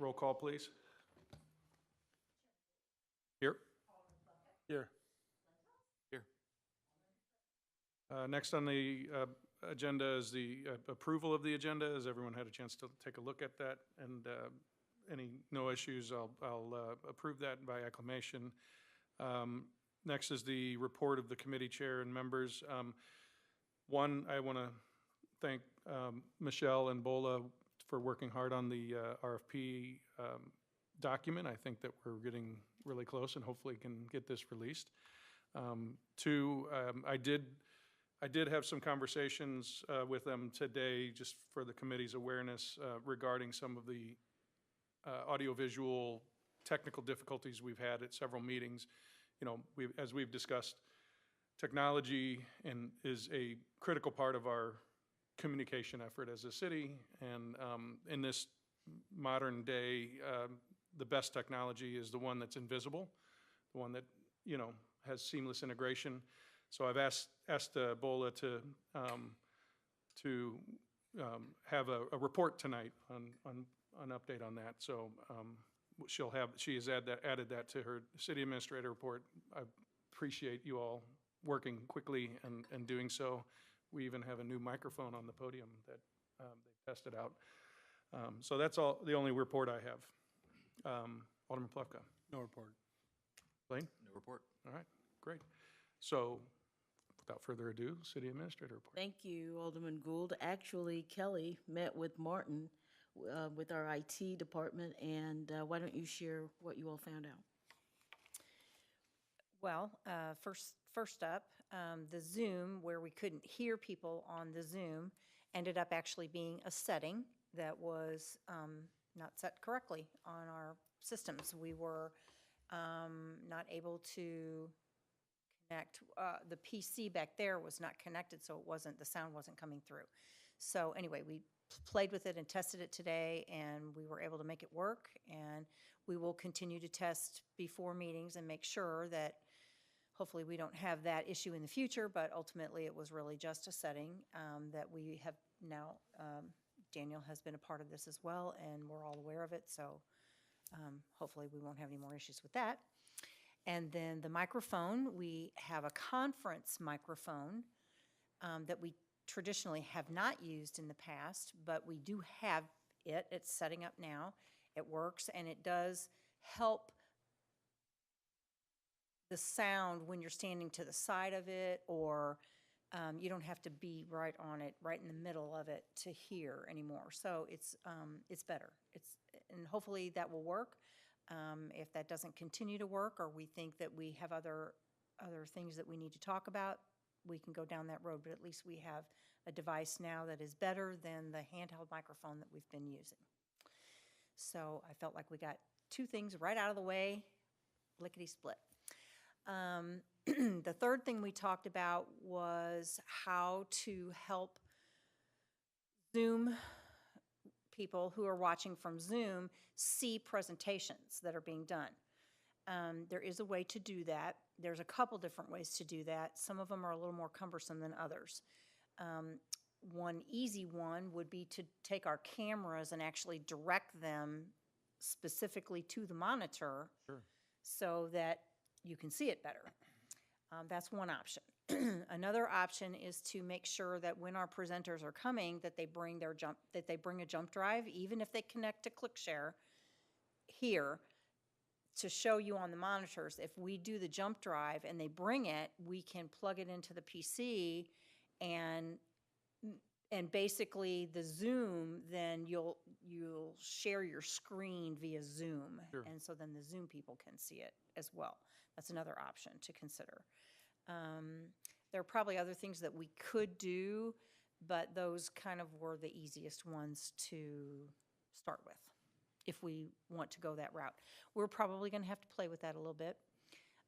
Roll call, please. Here. Here. Here. Next on the agenda is the approval of the agenda. Has everyone had a chance to take a look at that? And no issues, I'll approve that by acclamation. Next is the report of the committee chair and members. One, I want to thank Michelle and Bola for working hard on the RFP document. I think that we're getting really close and hopefully can get this released. Two, I did have some conversations with them today, just for the committee's awareness, regarding some of the audiovisual technical difficulties we've had at several meetings. You know, as we've discussed, technology is a critical part of our communication effort as a city, and in this modern day, the best technology is the one that's invisible, the one that, you know, has seamless integration. So I've asked Bola to have a report tonight on an update on that. So she has added that to her city administrator report. I appreciate you all working quickly and doing so. We even have a new microphone on the podium that they tested out. So that's the only report I have. Alderman Plufka. No report. Blaine? No report. All right, great. So without further ado, city administrator report. Thank you, Alderman Gould. Actually, Kelly met with Martin with our IT department, and why don't you share what you all found out? Well, first up, the Zoom, where we couldn't hear people on the Zoom, ended up actually being a setting that was not set correctly on our systems. We were not able to connect. The PC back there was not connected, so the sound wasn't coming through. So anyway, we played with it and tested it today, and we were able to make it work. And we will continue to test before meetings and make sure that hopefully we don't have that issue in the future, but ultimately it was really just a setting that we have now. Daniel has been a part of this as well, and we're all aware of it, so hopefully we won't have any more issues with that. And then the microphone, we have a conference microphone that we traditionally have not used in the past, but we do have it. It's setting up now. It works, and it does help the sound when you're standing to the side of it, or you don't have to be right on it, right in the middle of it to hear anymore. So it's better. And hopefully that will work. If that doesn't continue to work, or we think that we have other things that we need to talk about, we can go down that road. But at least we have a device now that is better than the handheld microphone that we've been using. So I felt like we got two things right out of the way, lickety-split. The third thing we talked about was how to help Zoom people who are watching from Zoom see presentations that are being done. There is a way to do that. There's a couple different ways to do that. Some of them are a little more cumbersome than others. One easy one would be to take our cameras and actually direct them specifically to the monitor. Sure. So that you can see it better. That's one option. Another option is to make sure that when our presenters are coming, that they bring a jump drive, even if they connect to ClickShare here, to show you on the monitors. If we do the jump drive and they bring it, we can plug it into the PC, and basically the Zoom, then you'll share your screen via Zoom. Sure. And so then the Zoom people can see it as well. That's another option to consider. There are probably other things that we could do, but those kind of were the easiest ones to start with if we want to go that route. We're probably going to have to play with that a little bit.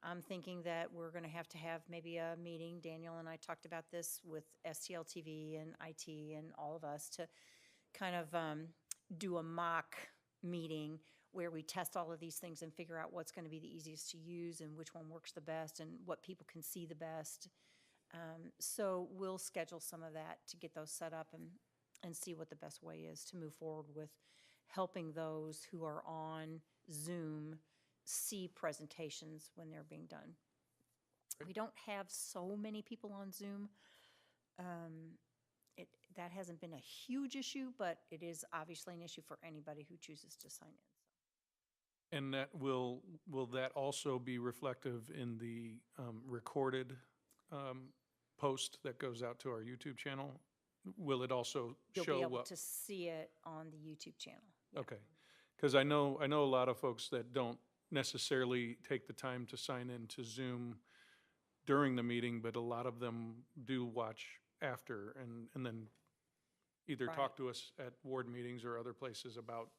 I'm thinking that we're going to have maybe a meeting. Daniel and I talked about this with STL TV and IT and all of us to kind of do a mock meeting where we test all of these things and figure out what's going to be the easiest to use and which one works the best and what people can see the best. So we'll schedule some of that to get those set up and see what the best way is to move forward with helping those who are on Zoom see presentations when they're being done. We don't have so many people on Zoom. That hasn't been a huge issue, but it is obviously an issue for anybody who chooses to sign in. And that will that also be reflective in the recorded post that goes out to our YouTube channel? Will it also You'll show be able what? to see it on the YouTube channel. Yeah. Okay, because I know a lot of folks that don't necessarily take the time to sign in to Zoom during the meeting, but a lot of them do watch after and then either talk Right. to us at ward meetings or other places about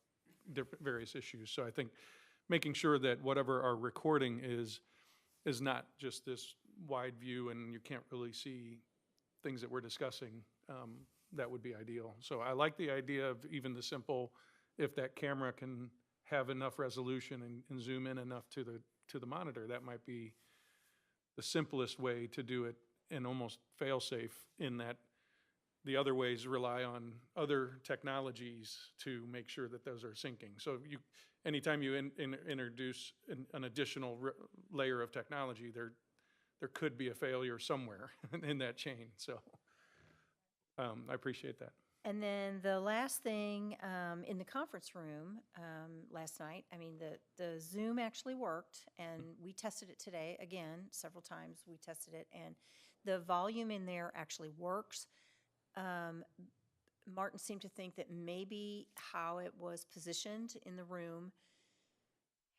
different various issues. So I think making sure that whatever our recording is not just this wide view and you can't really see things that we're discussing, that would be ideal. So I like the idea of even the simple, if that camera can have enough resolution and zoom in enough to the monitor, that might be the simplest way to do it and almost fail-safe in that the other ways rely on other technologies to make sure that those are syncing. So anytime you introduce an additional layer of technology, there could be a failure somewhere in that chain. So I appreciate that. And then the last thing, in the conference room last night, I mean, the Zoom actually worked, and we tested it today, again, several times we tested it, and the volume in there actually works. Martin seemed to think that maybe how it was positioned in the room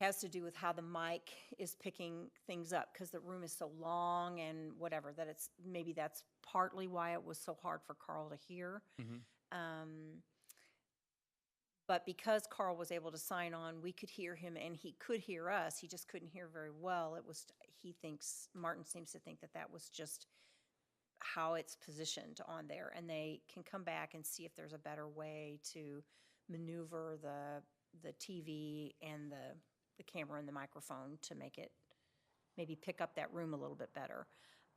has to do with how the mic is picking things up, because the room is so long and whatever, that maybe that's partly why it was so hard for Carl to hear. But because Carl was able to sign on, we could hear him and he could hear us. He just couldn't hear very well. Martin seems to think that was just how it's positioned on there. And they can come back and see if there's a better way to maneuver the TV and the camera and the microphone to make it maybe pick up that room a little bit better.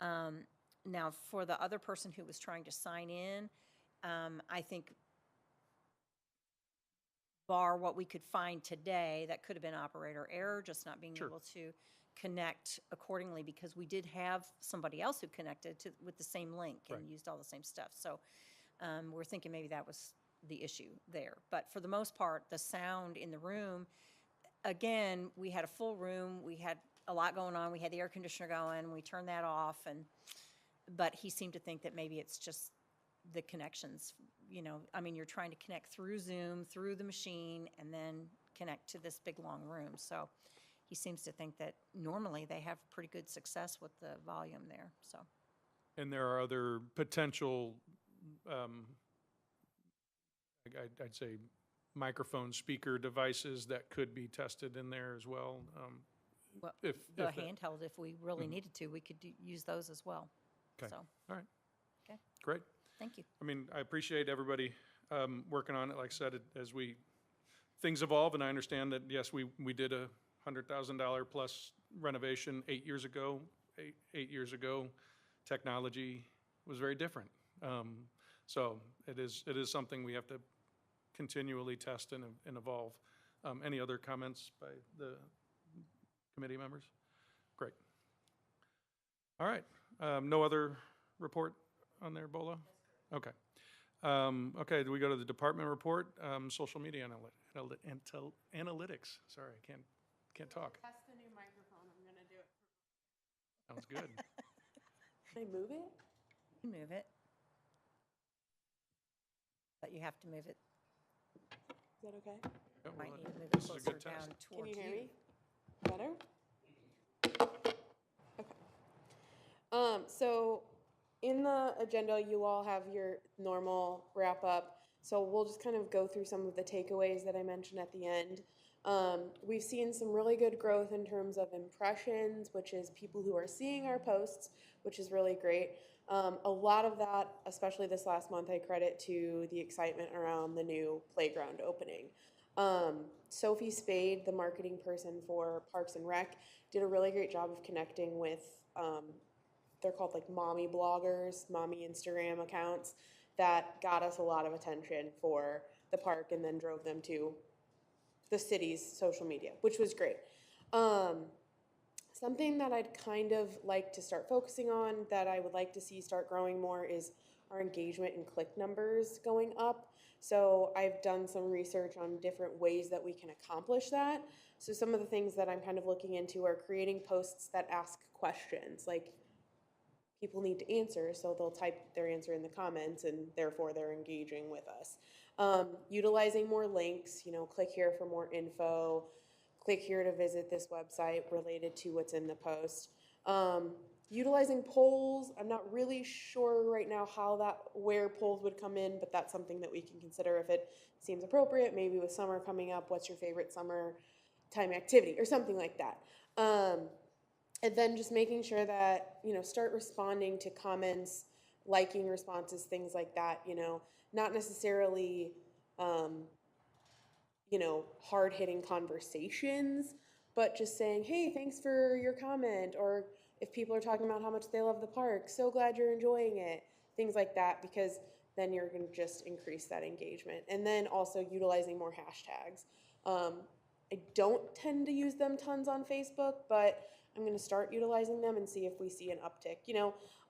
Now, for the other person who was trying to sign in, I think bar what we could find today, that could have been operator error, just not being able to connect accordingly, because we did have somebody else who connected with the same link and used all the same stuff. So we're thinking maybe that was the issue there. But for the most part, the sound in the room, again, we had a full room. We had a lot going on. We had the air conditioner going. We turned that off. But he seemed to think that maybe it's just the connections. I mean, you're trying to connect through Zoom, through the machine, and then connect to this big, long room. So he seems to think that normally they have pretty good success with the volume there, so. And there are other potential, I'd say, microphone speaker devices that could be tested in there as well. Well, if the that- handheld, if we really needed to, we could use those as well. Okay. So, All right. Okay. Great. thank you. I mean, I appreciate everybody working on it. Like I said, as things evolve, and I understand that, yes, we did a $100,000 plus renovation 8 years ago. Eight years ago, technology was very different. So it is something we have to continually test and evolve. Any other comments by the committee members? Great. All right. No other report on there, Bolo? Okay. Okay, do we go to the department report? Social media analytics. Sorry, I can't talk. Test the new microphone. I'm gonna do it. Sounds good. Can I move it? You move it. But you have to move it, Is that okay? Yeah, might well, need to move it this is a closer good down test. Can towards you you. hear me? Better? Okay. So in the agenda, you all have your normal wrap up. So we'll just kind of go through some of the takeaways that I mentioned at the end. We've seen some really good growth in terms of impressions, which is people who are seeing our posts, which is really great. A lot of that, especially this last month, I credit to the excitement around the new playground opening. Sophie Spade, the marketing person for Parks and Rec, did a really great job of connecting with, they're called like mommy bloggers, mommy Instagram accounts that got us a lot of attention for the park and then drove them to the city's social media, which was great. Something that I'd kind of like to start focusing on, that I would like to see start growing more, is our engagement and click numbers going up. So I've done some research on different ways that we can accomplish that. So some of the things that I'm kind of looking into are creating posts that ask questions, like people need to answer, so they'll type their answer in the comments, and therefore they're engaging with us. Utilizing more links, click here for more info, click here to visit this website related to what's in the post. Utilizing polls, I'm not really sure right now where polls would come in, but that's something that we can consider if it seems appropriate. Maybe with summer coming up, what's your favorite summer time activity or something like that. And then just making sure that, start responding to comments, liking responses, things like that, not necessarily, hard-hitting conversations, but just saying, hey, thanks for your comment, or if people are talking about how much they love the park, so glad you're enjoying it, things like that, because then you're going to just increase that engagement. And then also utilizing more hashtags. I don't tend to use them tons on Facebook, but I'm going to start utilizing them and see if we see an uptick.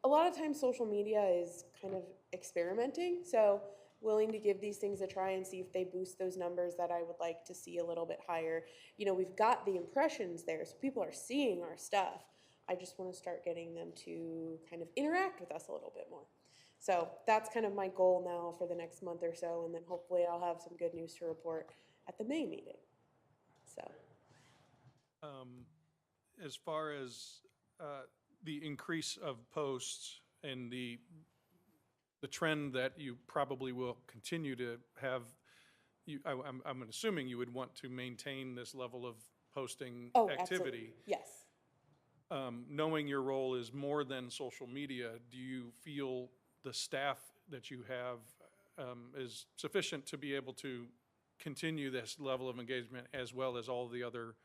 A lot of times social media is kind of experimenting, so willing to give these things a try and see if they boost those numbers that I would like to see a little bit higher. We've got the impressions there, so people are seeing our stuff. I just want to start getting them to kind of interact with us a little bit more. So that's kind of my goal now for the next month or so, and then hopefully I'll have some good news to report at the May meeting. So. As far as the increase of posts and the trend that you probably will continue to have, I'm assuming you would want to maintain this level of posting activity. Absolutely. Yes. Knowing your role is more than social media, do you feel the staff that you have is sufficient to be able to continue this level of engagement as well as all the other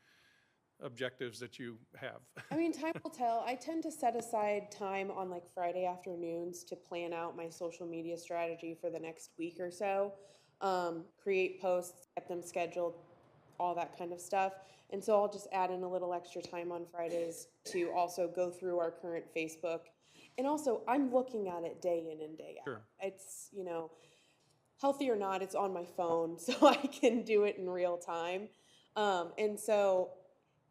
objectives that you have? I mean, time will tell. I tend to set aside time on like Friday afternoons to plan out my social media strategy for the next week or so, create posts, get them scheduled, all that kind of stuff. And so I'll just add in a little extra time on Fridays to also go through our current Facebook. And also, I'm looking at it day in and day out. Sure. It's, healthy or not, it's on my phone, so I can do it in real time. And so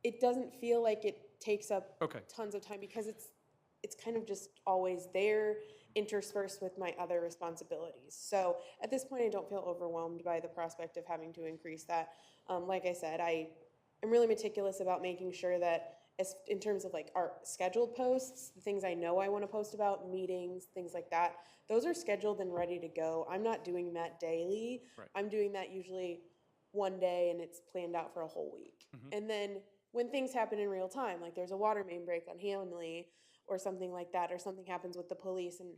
it doesn't feel like it takes up tons of time, because it's kind of just always there, interspersed with my other responsibilities. So at this point, I don't feel overwhelmed by the prospect of having to increase that. Like I said, I'm really meticulous about making sure that in terms of like our scheduled posts, the things I know I want to post about, meetings, things like that, those are scheduled and ready to go. I'm not doing that daily. Right. I'm doing that usually one day, and it's planned out for a whole week. Mm-hmm. And then when things happen in real time, like there's a water main break on Hanley or something like that, or something happens with the police, and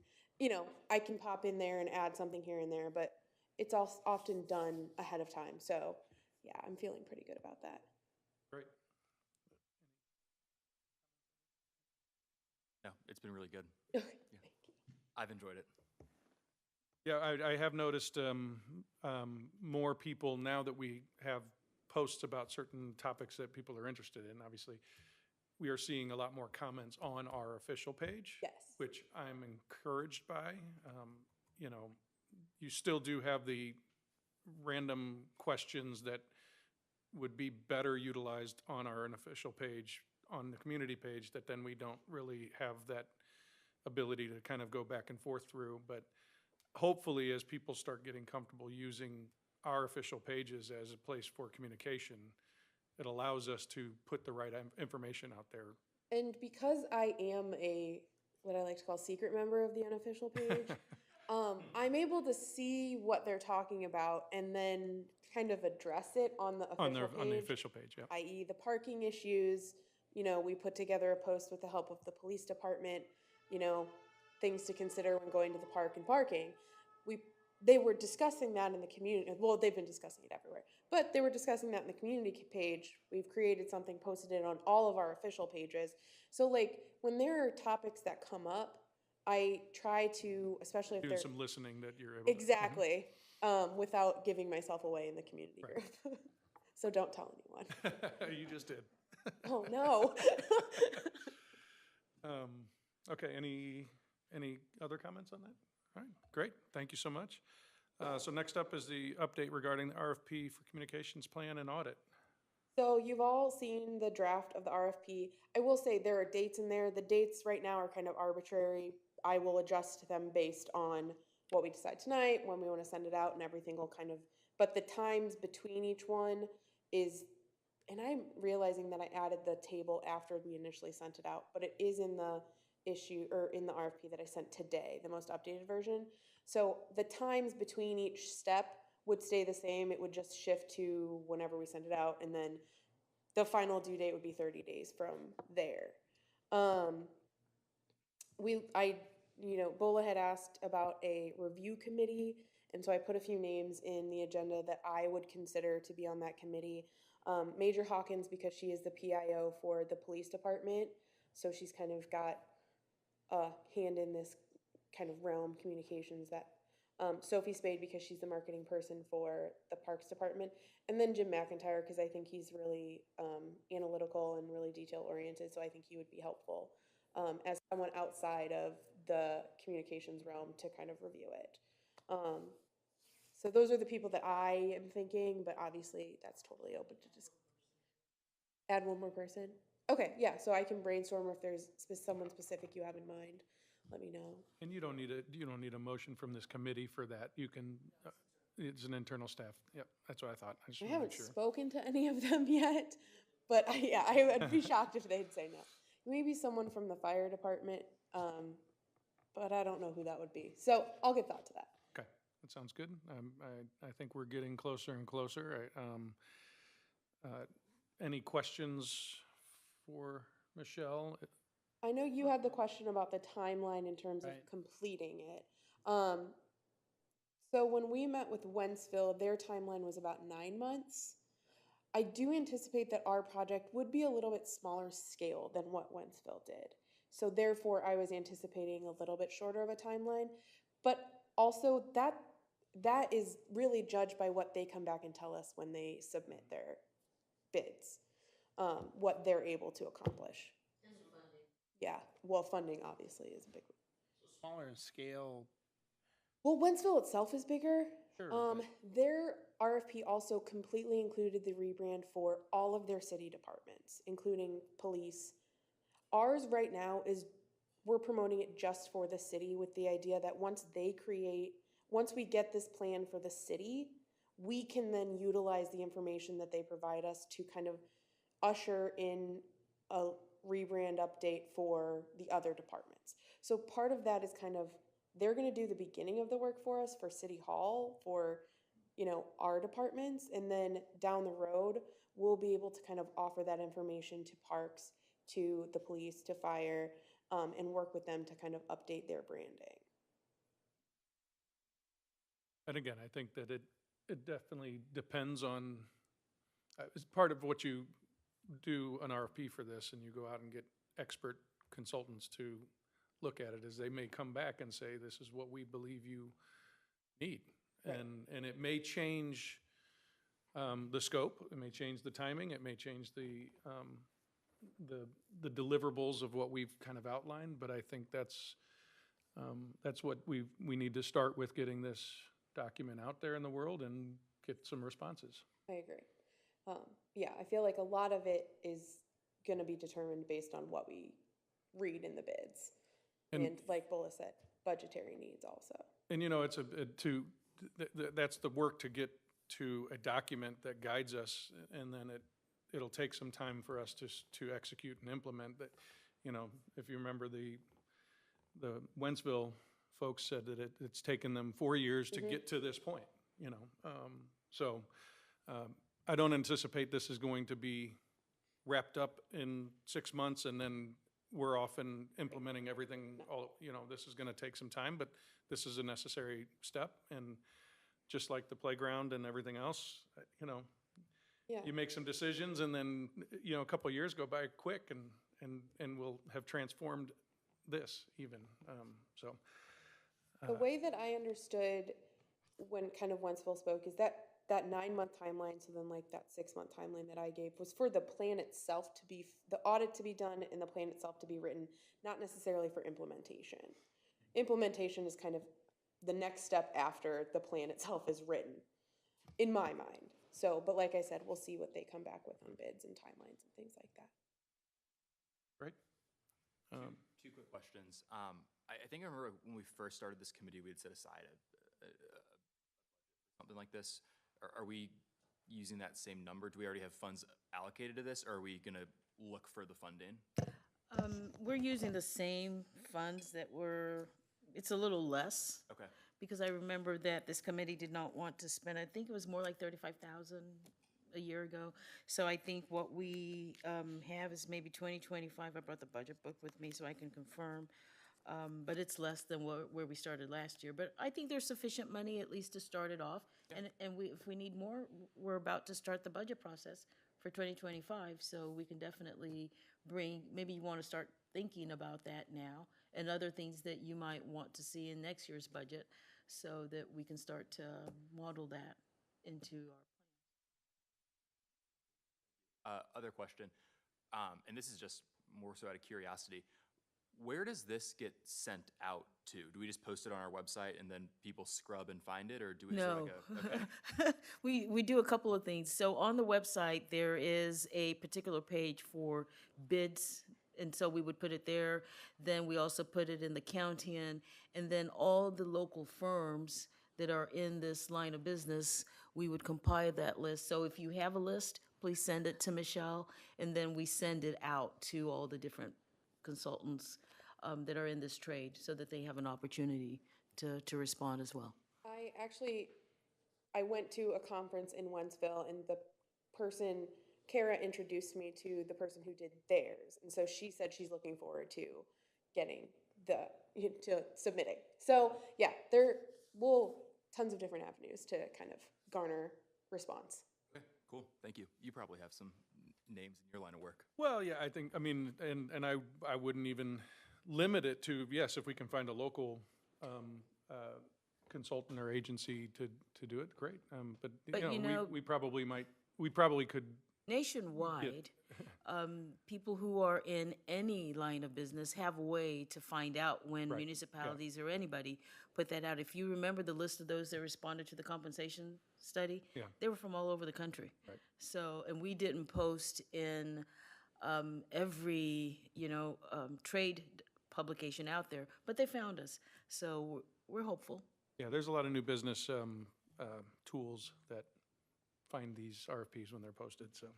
I can pop in there and add something here and there, but it's all often done ahead of time. So yeah, I'm feeling pretty good about that. Great. No, it's been really good. Okay, Yeah. thank you. I've enjoyed it. Yeah, I have noticed more people now that we have posts about certain topics that people are interested in. Obviously, we are seeing a lot more comments on our official page, Yes. which I'm encouraged by. You still do have the random questions that would be better utilized on our unofficial page, on the community page, that then we don't really have that ability to kind of go back and forth through. But hopefully, as people start getting comfortable using our official pages as a place for communication, it allows us to put the right information out there. And because I am what I like to call secret member of the unofficial page, I'm able to see what they're talking about and then kind of address it on the official page. On the official page, yeah. I.e. the parking issues. We put together a post with the help of the police department, things to consider when going to the park and parking. They were discussing that in the community. Well, they've been discussing it everywhere, but they were discussing that in the community page. We've created something, posted it on all of our official pages. So like when there are topics that come up, I try to, especially if Do there's some listening that you're able exactly, without giving myself away in the community group. so don't tell anyone. You just did. Oh, no. Okay, any other comments on that? All right, great, thank you so much. So next up is the update regarding the RFP for communications plan and audit. So you've all seen the draft of the RFP. I will say there are dates in there. The dates right now are kind of arbitrary. I will adjust them based on what we decide tonight, when we want to send it out, and everything will kind of, but the times between each one is, and I'm realizing that I added the table after we initially sent it out, but it is in the issue, or in the RFP that I sent today, the most updated version. So the times between each step would stay the same. It would just shift to whenever we send it out, and then the final due date would be 30 days from there. Bola had asked about a review committee, and so I put a few names in the agenda that I would consider to be on that committee. Major Hawkins, because she is the PIO for the police department, so she's kind of got a hand in this kind of realm, communications, that Sophie Spade, because she's the marketing person for the Parks Department, and then Jim McIntyre, because I think he's really analytical and really detail-oriented, so I think he would be helpful as someone outside of the communications realm to kind of review it. So those are the people that I am thinking, but obviously that's totally open to just add one more person. Okay, yeah, so I can brainstorm, or if there's someone specific you have in mind, let me know. And you don't need a motion from this committee for that. You can, it's an internal staff. Yep, that's what I thought. I just I want to haven't make sure. spoken to any of them yet, but I would be shocked if they'd say no. Maybe someone from the fire department, but I don't know who that would be. So I'll give thought to that. Okay, that sounds good. I think we're getting closer and closer. Any questions for Michelle? I know you had the question about the timeline in terms of completing it. So when we met with Wentzville, their timeline was about 9 months. I do anticipate that our project would be a little bit smaller scale than what Wentzville did. So therefore, I was anticipating a little bit shorter of a timeline. But also, that is really judged by what they come back and tell us when they submit their bids, what they're able to accomplish. Yeah, well, funding obviously is a big one. So smaller in scale. Well, Wentzville itself is bigger. Sure, Their RFP also completely included the rebrand for all of their city departments, including police. Ours right now is, we're promoting it just for the city with the idea that once we get this plan for the city, we can then utilize the information that they provide us to kind of usher in a rebrand update for the other departments. So part of that is kind of, they're going to do the beginning of the work for us for City Hall, for, our departments, and then down the road, we'll be able to kind of offer that information to parks, to the police, to fire, and work with them to kind of update their branding. And again, I think that it definitely depends on, as part of what you do an RFP for this, and you go out and get expert consultants to look at it, is they may come back and say, this is what we believe you need. Right. And it may change the scope, it may change the timing, it may change the deliverables of what we've kind of outlined, but I think that's what we need to start with, getting this document out there in the world and get some responses. I agree. Yeah, I feel like a lot of it is going to be determined based on what we read in the bids. And like Bola said, budgetary needs also. And that's the work to get to a document that guides us, and then it'll take some time for us to execute and implement. That, if you remember, the Wentzville folks said that it's taken them 4 years to get to this point. I don't anticipate this is going to be wrapped up in 6 months and then we're off and implementing everything. This is going to take some time, but this is a necessary step. And just like the playground and everything else, you make some decisions, and then a couple of years go by quick, and we'll have transformed this even. The way that I understood when kind of Wentzville spoke is that that 9-month timeline, so then like that 6-month timeline that I gave was for the plan itself to be, the audit to be done and the plan itself to be written, not necessarily for implementation. Implementation is kind of the next step after the plan itself is written, in my mind. So, but like I said, we'll see what they come back with on bids and timelines and things like that. Great. Two quick questions. I think I remember when we first started this committee, we had set aside something like this. Are we using that same number? Do we already have funds allocated to this, or are we going to look for the funding? We're using the same funds that were, it's a little less. Okay. Because I remember that this committee did not want to spend, I think it was more like 35,000 a year ago. So I think what we have is maybe 2025. I brought the budget book with me so I can confirm. But it's less than where we started last year. But I think there's sufficient money at least to start it off. And if we need more, we're about to start the budget process for 2025. So we can definitely bring, maybe you want to start thinking about that now and other things that you might want to see in next year's budget so that we can start to model that into our Other question, and this is just more so out of curiosity. Where does this get sent out to? Do we just post it on our website and then people scrub and find it, or do we? No. Okay. We do a couple of things. So on the website, there is a particular page for bids, and so we would put it there. Then we also put it in the county, and then all the local firms that are in this line of business, we would compile that list. So if you have a list, please send it to Michelle, and then we send it out to all the different consultants that are in this trade so that they have an opportunity to respond as well. I went to a conference in Wentzville, and the person, Kara, introduced me to the person who did theirs. And so she said she's looking forward to getting to submitting. So yeah, there will tons of different avenues to kind of garner response. Okay, cool. Thank you. You probably have some names in your line of work. Well, yeah, I mean, and I wouldn't even limit it to, yes, if we can find a local consultant or agency to do it, great. But you know, we probably could. Nationwide, people who are in any line of business have a way to find out when Right, municipalities or anybody put that out. If you remember the list of those that responded to the compensation study, Yeah. they were from all over the country. Right. So, and we didn't post in every, trade publication out there, but they found us. So we're hopeful. Yeah, there's a lot of new business tools that find these RFPs when they're posted, so,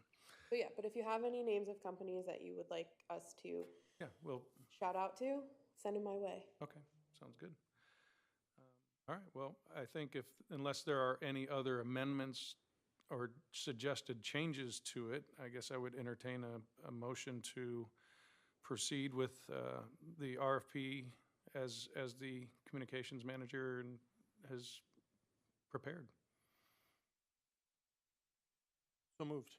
But yeah, but if you have any names of companies that you would like us to yeah, well, shout out to, send them my way. okay, sounds good. All right, well, I think unless there are any other amendments or suggested changes to it, I guess I would entertain a motion to proceed with the RFP as the communications manager has prepared. So moved.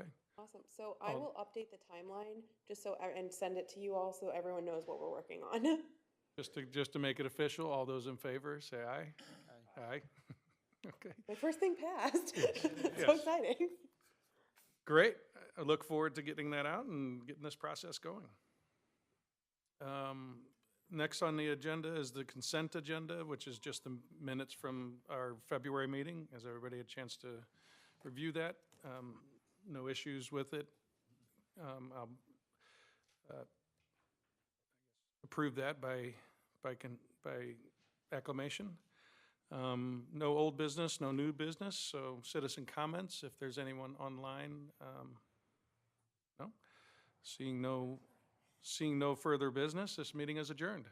Okay, Awesome. So I will update the timeline just so, and send it to you all so everyone knows what we're working on. just to make it official, all those in favor, say aye. Aye. Okay, My first thing passed. So Yes. exciting. great. I look forward to getting that out and getting this process going. Next on the agenda is the consent agenda, which is just the minutes from our February meeting. Has everybody had a chance to review that? No issues with it. I'll approve that by acclamation. No old business, no new business, so citizen comments, if there's anyone online. No? Seeing no further business, this meeting is adjourned.